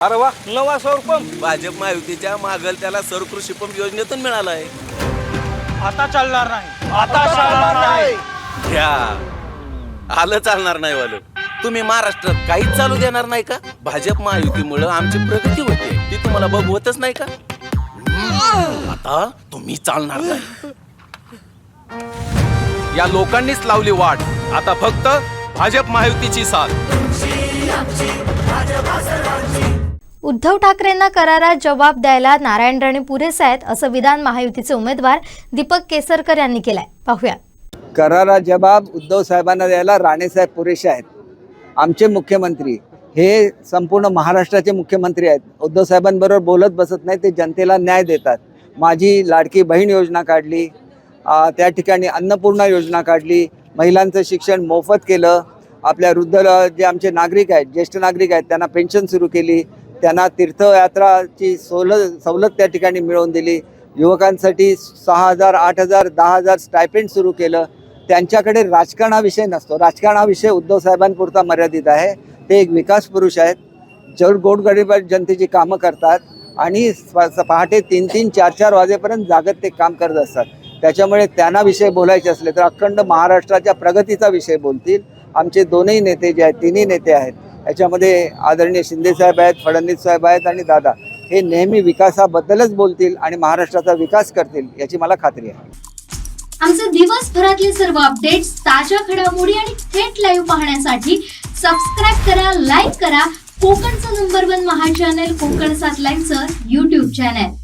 अरे वा, नवा सौर पंप भाजप महायुतीच्या मागल त्याला सौर कृषी पंप योजनेतून मिळाला आहे. आता चालणार नाही, आता चालणार नाही. घ्या, आलं चालणार नाही वालं. तुम्ही महाराष्ट्रात काहीच चालू देणार नाही का? भाजप महायुतीमुळे आमची प्रगती होते ती तुम्हाला बघवतच नाही का? आता तुम्ही चालणार नाही. या लोकांनीच लावली वाट, आता फक्त भाजप महायुतीची साथ. उद्धव ठाकरेंना करारात जबाब द्यायला नारायण राणे पुरेसे आहेत असं विधान महायुतीचे उमेदवार दीपक केसरकर यांनी केलंय. पाहूया. करारात जबाब उद्धव साहेबांना द्यायला राणेसाहेब पुरेसे आहेत. आमचे मुख्यमंत्री हे संपूर्ण महाराष्ट्राचे मुख्यमंत्री आहेत. उद्धव साहेबांबरोबर बोलत बसत नाही, ते जनतेला न्याय देतात. माझी लाडकी बहीण योजना काढली, त्या ठिकाणी अन्नपूर्णा योजना काढली, महिलांचं शिक्षण मोफत केलं, आपल्या वृद्ध जे आमचे नागरिक आहेत, ज्येष्ठ नागरिक आहेत, त्यांना पेन्शन सुरू केली, त्यांना तीर्थयात्राची सवलत त्या ठिकाणी मिळवून दिली, युवकांसाठी 6,000, 8,000, 10,000 स्टायपेंड सुरू केलं. त्यांच्याकडे राजकारणाविषय नसतो. राजकारणाविषय उद्धव साहेबांपुरता मर्यादित आहे. ते एक विकास पुरुष आहेत. गोरगरीब जनतेची कामं करतात आणि पहाटे 3-3, 4-4 वाजेपर्यंत जागत ते काम करत असतात. त्याच्यामुळे त्यांना विषय बोलायचे असले तर अखंड महाराष्ट्राच्या प्रगतीचा विषय बोलतील. आमचे दोनही नेते जे आहेत, तिन्ही नेते आहेत, याच्यामध्ये आदरणीय शिंदेसाहेब आहेत, फडणवीस साहेब आहेत आणि दादा, हे नेहमी विकासाबद्दलच बोलतील आणि महाराष्ट्राचा विकास करतील याची मला खात्री आहे. आमचे दिवसभरातले सर्व अपडेट्स, ताज्या घडामोडी आणि थेट लाईव्ह पाहण्यासाठी सबस्क्राईब करा, लाईक करा कोकणचं नंबर 1 महा चॅनल कोकण 7 लाईव्हचं YouTube चॅनल.